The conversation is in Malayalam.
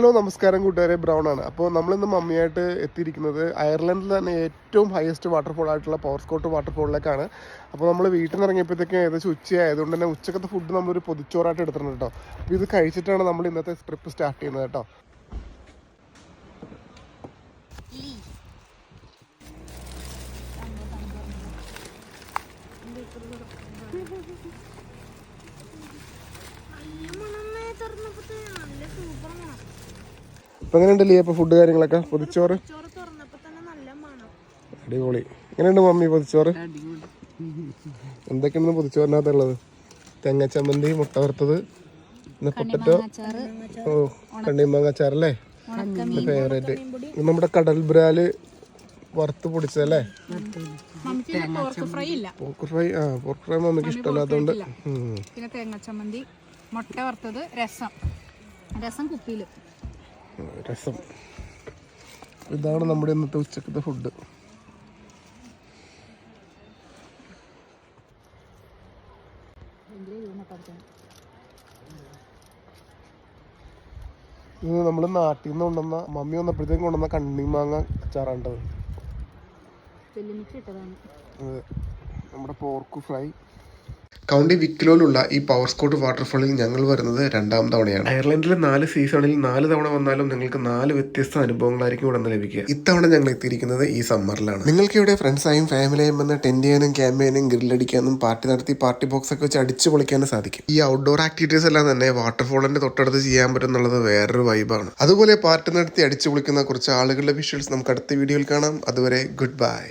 ഹലോ നമസ്കാരം കൂട്ടുകാരെ, ബ്രൗൺ ആണ്. അപ്പോൾ നമ്മളിന്ന് മമ്മിയായിട്ട് എത്തിയിരിക്കുന്നത് അയർലൻഡിൽ തന്നെ ഏറ്റവും ഹയസ്റ്റ് വാട്ടർഫോൾ ആയിട്ടുള്ള പവർസ്കോട്ട് വാട്ടർഫോളിലേക്കാണ്. അപ്പോൾ നമ്മൾ വീട്ടിൽ നിന്ന് ഇറങ്ങിയപ്പോഴത്തേക്കും ഏകദേശം ഉച്ചയായതുകൊണ്ട് തന്നെ ഉച്ചക്കത്തെ ഫുഡ് നമ്മളൊരു പൊതിച്ചോറായിട്ട് എടുത്തിട്ടുണ്ട് കേട്ടോ. അപ്പോൾ ഇത് കഴിച്ചിട്ടാണ് നമ്മൾ ഇന്നത്തെ ട്രിപ്പ് സ്റ്റാർട്ട് ചെയ്യുന്നത് കേട്ടോ. ഇപ്പം എങ്ങനെയുണ്ടല്ലേ അപ്പോൾ ഫുഡ് കാര്യങ്ങളൊക്കെ? പൊതിച്ചോറ് അടിപൊളി. എങ്ങനെയുണ്ട് മമ്മി പൊതിച്ചോറ്? എന്തൊക്കെയാണ് പൊതിച്ചോറിനകത്തുള്ളത്? തേങ്ങ ചമ്മന്തി, മുട്ട വറുത്തത്, പിന്നെ പൊട്ടറ്റോ, കണ്ണിമാങ്ങ അച്ചാറല്ലേ ഫേവറേറ്റ്. നമ്മുടെ കടൽ ബ്രാല് വറുത്ത് പൊടിച്ചതല്ലേ? പോർക്ക് ഫ്രൈ മമ്മിക്ക് ഇഷ്ടമല്ലാത്തതുകൊണ്ട്. പിന്നെ തേങ്ങ ചമ്മന്തി, മുട്ട വറുത്തത്, രസം കുപ്പിയിൽ. രസം. ഇതാണ് നമ്മുടെ ഇന്നത്തെ ഉച്ചക്കത്തെ ഫുഡ്. ഇത് നമ്മൾ നാട്ടിൽ നിന്ന് കൊണ്ടുവന്ന മമ്മി വന്നപ്പോഴത്തേക്കും കൊണ്ടുവന്ന കണ്ണിമാങ്ങ അച്ചാറാണ്ടത്. നമ്മുടെ പോർക്ക് ഫ്രൈ. കൗണ്ടി വിക്കിലോയിലുള്ള ഈ പവർസ്കോട്ട് വാട്ടർഫാളിൽ ഞങ്ങൾ വരുന്നത് 2ാം തവണയാണ്. അയർലൻഡിലെ 4 സീസണിൽ 4 തവണ വന്നാലും നിങ്ങൾക്ക് 4 വ്യത്യസ്ത അനുഭവങ്ങളായിരിക്കും ഇവിടെ നിന്ന് ലഭിക്കുക. ഇത്തവണ ഞങ്ങൾ എത്തിയിരിക്കുന്നത് ഈ സമ്മറിലാണ്. നിങ്ങൾക്ക് ഇവിടെ ഫ്രണ്ട്സായും ഫാമിലിയായും വന്ന് ടെന്റ് ചെയ്യാനും ക്യാമ്പ് ചെയ്യാനും ഗ്രില്ലടിക്കാനും പാർട്ടി നടത്തി പാർട്ടി ബോക്സ് ഒക്കെ വെച്ച് അടിച്ചു പൊളിക്കാനും സാധിക്കും. ഈ ഔട്ട്ഡോർ ആക്ടിവിറ്റീസ് എല്ലാം തന്നെ വാട്ടർഫോളിന്റെ തൊട്ടടുത്ത് ചെയ്യാൻ പറ്റും എന്നുള്ളത് വേറൊരു വൈബാണ്. അതുപോലെ പാർട്ടി നടത്തി അടിച്ചു പൊളിക്കുന്ന കുറച്ച് ആളുകളുടെ വിഷ്വൽസ് നമുക്ക് അടുത്ത വീഡിയോയിൽ കാണാം. അതുവരെ ഗുഡ് ബൈ.